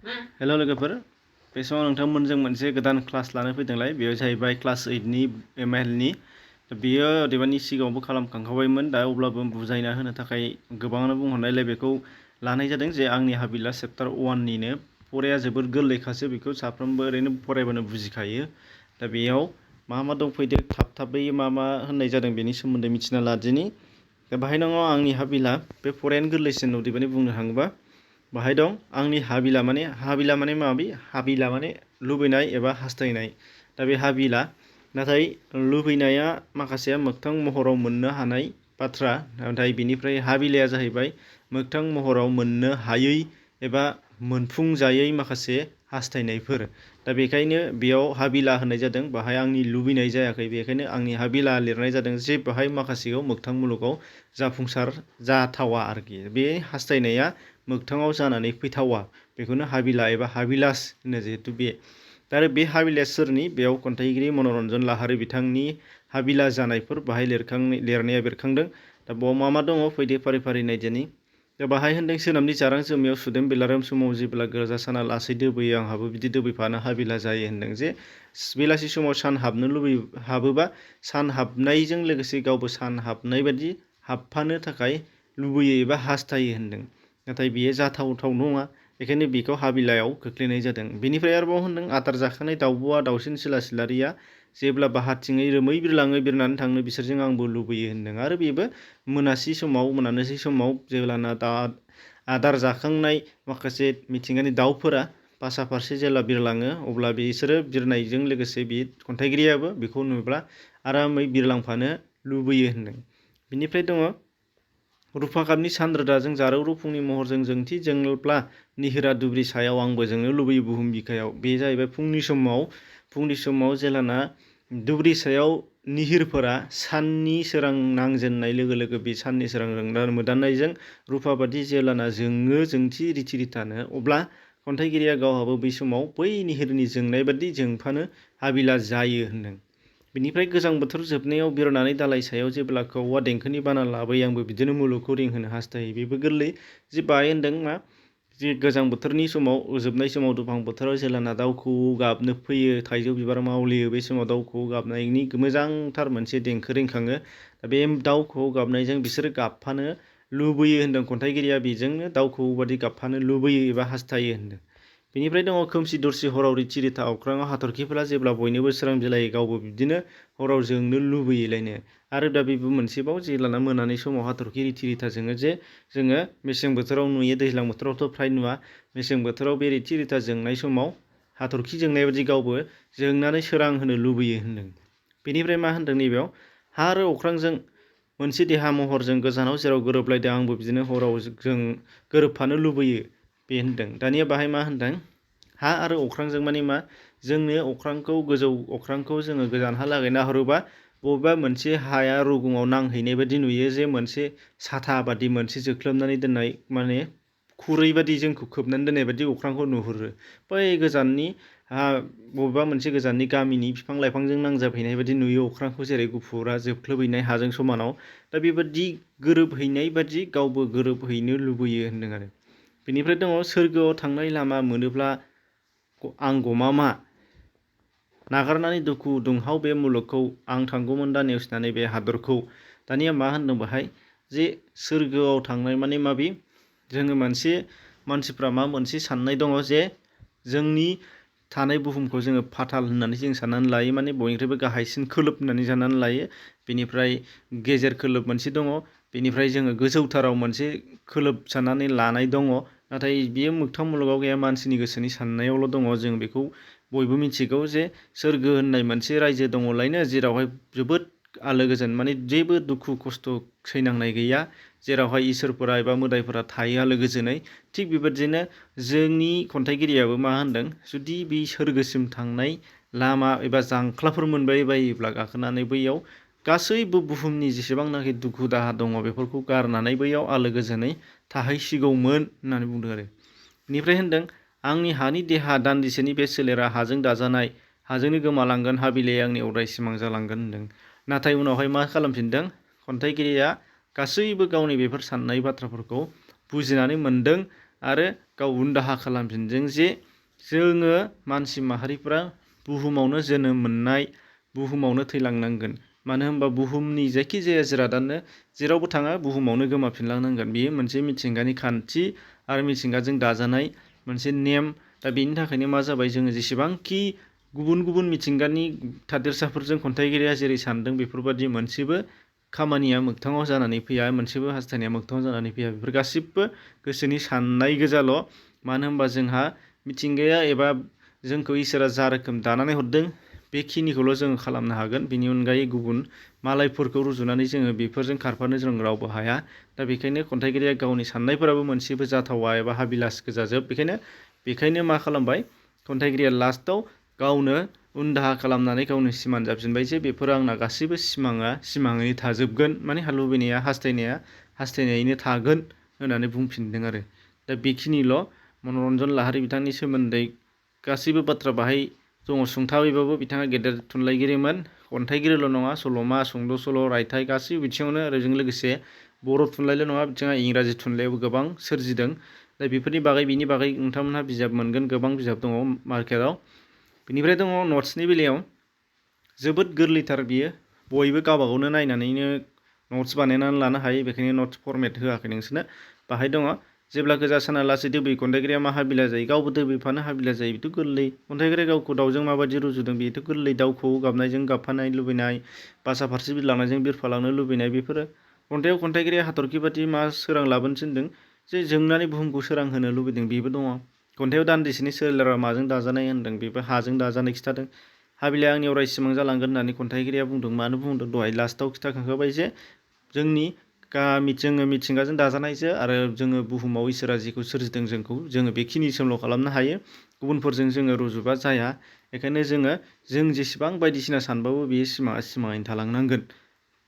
हेल' लोगोफोर, बे समाव नोंथांमोनजों मोनसे गोदान क्लास लानो फैदोंलाय। बेयो जाहैबाय क्लास 8नि MLनि। बेयो अदेबानि सिगाङावबो खालामखांखाबायमोन, दा अब्लाबो बुजायना होनो थाखाय गोबाङानो बुंहरनायलाय बेखौ लानाय जादों। जे आंनि हाबिला चेप्टार 1निनो फराया जोबोर गोरलैखासो, बेखौ साफ्रोमबो ओरैनो फरायबानो बुजिखायो। दा बेयाव मा मा दंफैदो थाबै मा होननाय जादों बेनि सोमोन्दै मिथिना लादिनि। दा बाहाय दङ आंनि हाबिला, बे फरायानो गोरलैसिन अदेबानि बुंनो थाङोबा। बाहाय दं आंनि हाबिला माने माबि हाबिला माने लुबैनाय एबा हास्थायनाय। दा बे हाबिला, नाथाय लुबैनाया माखासेया मोगथां महराव मोननो हानाय बाथ्रा, नाथाय बेनिफ्राय हाबिलाया जाहैबाय मोगथां महराव मोननो हायै एबा मोनफुंजायै माखासे हास्थायनायफोर। दा बेखायनो बेयाव हाबिला होननाय जादों, बाहाय आंनि लुबैनाय जायाखै, बेखायनो आंनि हाबिला लिरनाय जादों। जे बाहाय माखासेयाव मोगथां मुलुगाव जाफुंसार जाथावा आरोखि, बे हास्थायनाया मोगथाङाव जानानै फैथावा, बेखौनो हाबिला एबा हाबिलास होनो जिहेतु बे। दा आरो बे हाबिलाया सोरनि? बेयाव खन्थाइगिरि मनरन्जन लाहारी बिथांनि हाबिला जानायफोर बाहाय लिरनाया बेरखांदों। दा बेयाव मा दङ फैदो फारि फारि नायदिनि। दा बाहाय होनदों सोनाबनि जारां जोमैयाव सुदेम बेलारोम समाव जेब्ला गोजा साना लासै दोबैयो, आंहाबो बिदि दोबैफानो हाबिला जायो होनदों। जे बेलासि समाव सान हाबोबा सान हाबनायजों लोगोसे गावबो सान हाबनाय बायदि हाबफानो थाखाय लुबैयो एबा हास्थायो होनदों। नाथाय बेयो जाथावथाव नङा, बेखायनो बेखौ हाबिलायाव खोख्लैनाय जादों। बेनिफ्राय आरोबाव होनदों आदार जाखानाय दाउब'आ दाउसिन सिला सिलारिया जेब्ला बाहाथिङै रोमै बिरलाङो, बिरनानै थांनो बिसोरजों आंबो लुबैयो होनदों। आरो बेबो मोनानोसै समाव जेब्लाना आदार जाखांनाय माखासे मिथिंगानि दाउफोरा बासा फारसे जेब्ला बिरलाङो, अब्ला बिसोरो बिरनायजों लोगोसे बे खन्थाइगिरियाबो बेखौ नुब्ला आरामै बिरलांफानो लुबैयो होनदों। बिनिफ्राय दङ रुफा गाबनि सान रोदाजों जारौरु फुंनि महरजों जोंथि जोंब्ला निहोरा दुब्रि सायाव आंबो जोंनो लुबैयो बुहुम बिखायाव। बे जाहैबाय फुंनि समाव जेलाना दुब्रि सायाव निहिरफोरा साननि सोरां नांजेननाय लोगो लोगो बे साननि सोरां मोदाननायजों रुफा बादि जेलाना जोङो जोंथि रिथि रिथानो, अब्ला खन्थाइगिरिया गावहाबो बै समाव बै निहिरनि जोंनाय बादि जोंफानो हाबिला जायो होनदों। बिनिफ्राय गोजां बोथोर जोबनायाव बिरनानै दालाइ सायाव जेब्ला कौवा देंखोनि बाना लाबोयो, आंबो बिदिनो मुलुगखौ रिंहोनो हास्थायो। बेबो गोरलै। जे बाहाय होनदों मा, जे गोजां बोथोरनि समाव जोबनाय समाव दुफां बोथोराव जेलाना दाउ खौवौ गाबनो फैयो, थाइजौ बिबार मावलियो, बे समाव दाउ खौवौ गाबनायनि मोजांथार मोनसे देंखो रिंखाङो। बे दाउ खौवौ गाबनायजों बिसोरो गाबफानो लुबैयो होनदों खन्थाइगिरिया, बेजोंनो दाउ खौवौ बादि गाबफानो लुबैयो एबा हास्थायो होनदों। बेनिफ्राय दङ खोमसि दरसि हराव रिथि रिथा अख्राङाव हाथरखिफोरा जेब्ला बयनोबो सोरां बिलायो, गावबो बिदिनो हराव जोंनो लुबैयोलायनो। आरो दा बेबो मोनसेबाव जेब्लाना मोनानि समाव हाथरखि रिथि रिथा जोङो, जे जोङो मेसें बोथोराव नुयो, दैज्लां बोथोरावथ' फ्राय नुवा। मेसें बोथोराव बे रिथि रिथा जोंनाय समाव हाथरखि जोंनाय बादि गावबो जोंनानै सोरां होनो लुबैयो होनदों। बेनिफ्राय मा होनदों नैबेयाव, हा आरो अख्रांजों मोनसे देहा महरजों गोजानाव जेराव गोरोबलायदों, आंबो बिदिनो हराव जों गोरोबफानो लुबैयो बे होनदों। दानिया बाहाय मा होनदों, हा आरो अख्रांजों माने मा, जोंनो अख्रांखौ गोजौ अख्रांखौ जोङो गोजानहालागै नाहरोबा बबेबा मोनसे हाया रुगुङाव नांहैनाय बादि नुयो, जे मोनसे साथा बादि मोनसे जोख्लोबनानै दोननाय माने खुरै बादि जोंखौ खोबनानै दोननाय बादि अख्रांखौ नुहुरो। बै गोजाननि बबेबा मोनसे गोजाननि गामिनि बिफां लाइफांजों नांजाबहैनाय बादि नुयो अख्रांखौ, जेरै गुफुरा जोख्लोबहैनाय हाजों समानाव। दा बेबादि गोरोबहैनाय बादि गावबो गोरोबहैनो लुबैयो होनदों आरो। बेनिफ्राय दङ सोरगोआव थांनाय लामा मोनोब्ला आं गमामा नागारनानै दुखु दुंहाव बे मुलुगखौ आं थांगौमोन दा नेवसिनानै बे हादरखौ। दानिया मा होनदों बाहाय, जे सोरगोआव थांनाय माने माबि, जोङो मानसिफ्रा मा मोनसे साननाय दङ, जे जोंनि थानाय बुहुमखौ जोङो फाथाल होननानै जों साननानै लायो, माने बयनिख्रुइबो गाहायसिन खोलोब होननानै साननानै लायो। बेनिफ्राय गेजेर खोलोब मोनसे दङ, बेनिफ्राय जोङो गोजौथाराव मोनसे खोलोब साननानै लानाय दङ। नाथाय बेयो मोगथां मुलुगाव गैया, मानसिनि गोसोनि साननायावल' दङ। जों बेखौ बयबो मिथिगौ, जे सोरगो होननाय मोनसे रायजो दङलायनो, जेरावहाय जोबोद आलो गोजोन, माने जेबो दुखु खस्थ' सैनांनाय गैया, जेरावहाय इसोरफोरा एबा मोदायफोरा थायो आलो गोजोनै। थिग बेबादिनो जोंनि खन्थाइगिरियाबो मा होनदों, जुदि बे सोरगोसिम थांनाय लामा एबा जांख्लाफोर मोनबाय बायोब्ला गाखोनानै बैयाव गासैबो बुहुमनि जेसेबांनाखि दुखु दाहा दङ बेफोरखौ गारनानै बैयाव आलो गोजोनै थाहैसिगौमोन होननानै बुंदों आरो। बेनिफ्राय होनदों आंनि हानि देहा दान्दिसेनि बे सोलेरा हाजों दाजानाय, हाजोंनो गोमालांगोन, हाबिलाया आंनि अराय सिमां जालांगोन होनदों। नाथाय उनावहाय मा खालामफिनदों खन्थाइगिरिया, गासैबो गावनि बेफोर साननाय बाथ्राफोरखौ बुजिनानै मोनदों आरो गाव उन दाहा खालामफिनदों जे जोङो मानसि माहारिफ्रा बुहुमावनो जोनोम मोननाय, बुहुमावनो थैलांनांगोन। मानो होनबा बुहुमनि जायखिजाया जिरादानो जेरावबो थाङा बुहुमावनो गोमाफिनलांनांगोन। बेयो मोनसे मिथिंगानि खान्थि आरो मिथिंगाजों दाजानाय मोनसे नेम। दा बेनि थाखायनो मा जाबाय, जोङो जेसेबांखि गुबुन गुबुन मिथिंगानि थादेरसाफोरजों खन्थाइगिरिया जेरै सानदों बेफोरबादि मोनसेबो खामानिया मोगथाङाव जानानै फैया, मोनसेबो हास्थायनाया मोगथाङाव जानानै फैया। बेफोर गासिबो गोसोनि साननाय गोजाल'। मानो होनबा जोंहा मिथिंगाया एबा जोंखौ इसोरा जा रोखोम दानानै हरदों बेखिनिखौल' जोङो खालामनो हागोन। बेनि अनगायै गुबुन मालायफोरखौ रुजुनानै जोङो बेफोरजों खारफानो जों रावबो हाया। दा बेखायनो खन्थाइगिरिया गावनि साननायफोराबो मोनसेबो जाथावा एबा हाबिलास गोजाजोब। बेखायनो मा खालामबाय खन्थाइगिरिया लास्टआव गावनो उन दाहा खालामनानै गावनो सिमान जाफिनबाय जे बेफोर आंना गासैबो सिमाङैनो थाजोबगोन, माने लुबैनाया हास्थायनायैनो थागोन होननानै बुंफिनदों आरो। दा बेखिनिल'। मनरन्जन लाहारी बिथांनि सोमोन्दै गासैबो बाथ्रा बाहाय दङ। सुंथाबैबाबो बिथाङा गेदेर थुनलाइगिरिमोन। खन्थाइगिरिल' नङा, सल'मा, सुंद' सल', रायथाइ गासैबो बिथिङावनो आरो बेजों लोगोसे बर' थुनलाइल' नङा, बिथाङा इंराजि थुनलाइयावबो गोबां सोरजिदों। दा बेनि बागै नोंथांमोनहा बिजाब मोनगोन, गोबां बिजाब दङ मार्केटआव। बेनिफ्राय दङ नट्सनि बेलायाव जोबोद गोरलैथार बियो, बयबो गावबागावनो नायनानैनो नट्स बानायनानै लानो हायो। बेखायनो नट्स फरमेट होआखै नोंसोरनो। बाहाय दङ जेब्ला गोजा साना लासै दोबै खन्थाइगिरिया मा हाबिला जायो, गावबो दोबैफानो हाबिला जायो। बेथ' गोरलै। खन्थाइगिरिया गावखौ दाउजों माबायदि रुजुदों, बेथ' गोरलै। दाउ खौवौ गाबनायजों गाबफानो लुबैनाय, बासा फारसे बिरलांनायजों बिरफालांनो लुबैनाय, बेफोरो। खन्थाइयाव खन्थाइगिरिया हाथरखि बादि मा सोरां लाबोनो थिनदों, जे जोंनानै बुहुमखौ सोरां होनो लुबैदों, बेबो दङ। खन्थाइयाव दान्दिसेनि सोलेरा माजों दाजानाय होनदों, बेबो हाजों दाजानाय खिथादों। हाबिलाया आंनि अराय सिमां जालांगोन होननानै खन्थाइगिरिया बुंदों। मानो बुंदों, दहाय लास्टआव खिथाखांखाबाय जे जोङो मिथिंगाजों दाजानायसो आरो जोङो बुहुमाव इसोरा जिखौ सोरजिदों जोङो बेखिनिसिमल' खालामनो हायो। गुबुनफोरजों जोङो रुजुबा जाया। बेखायनो जों जेसेबां बायदिसिना सानबाबो बे सिमाङैनो थालांनांगोन।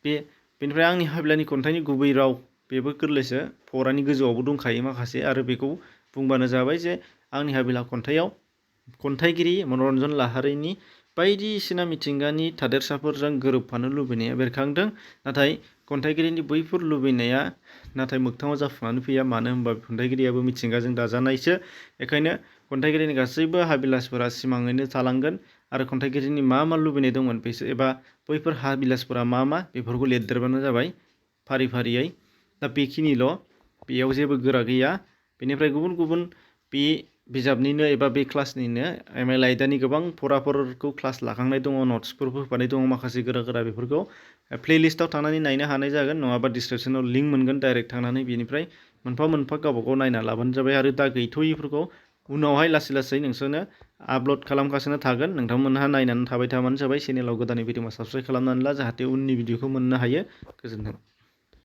बेनिफ्राय आंनि हाबिलानि खन्थाइनि गुबै राव, बेबो गोरलैसो, फरानि गोजौआवबो दंखायो माखासे, आरो बेखौ बुंबानो जाबाय जे आंनि हाबिला खन्थाइयाव खन्थाइगिरि मनरन्जन लाहारीनि बायदिसिना मिथिंगानि थादेरसाफोरजों गोरोबफानो लुबैनाया बेरखांदों। नाथाय खन्थाइगिरिनि बैफोर लुबैनाया मोगथाङाव जाफुंनानै फैया। मानो होनबा खन्थाइगिरियाबो मिथिंगाजों दाजानायसो। बेखायनो खन्थाइगिरिनि गासैबो हाबिलासफोरा सिमाङैनो थालांगोन। आरो खन्थाइगिरिनि मा मा लुबैनाय दंमोन एबा बैफोर हाबिलासफोरा मा बेफोरखौ लिरदेरबानो जाबाय फारि फारियै। दा बेखिनिल', बेयाव जेबो गोरा गैया। बेनिफ्राय गुबुन गुबुन बे बिजाबनिनो एबा बे क्लासनिनो MIL आयदानि गोबां फराफोरखौ क्लास लाखांनाय दङ, नट्सफोरबो होफानाय दङ माखासे गोरा बेफोरखौ प्लेलिस्टआव थांनानै नायनो हानाय जागोन, नङाबा डिसक्रिपसनाव लिंक मोनगोन, डाइरेक्ट थांनानै बेनिफ्राय मोनफा मोनफा गावबागाव नायना लाबानो जाबाय। आरो दा गैथ'यैफोरखौ उनावहाय लासै लासै नोंसोरनो आपल'ड खालामगासिनो थागोन। नोंथांमोनहा नायनानै थाबाय थाबानो जाबाय। चेनेलाव गोदानै फैदोंबा साबस्क्राइब खालामनानै ला, जाहाथे उननि भिडिअखौ मोननो हायो। गोजोन्थों।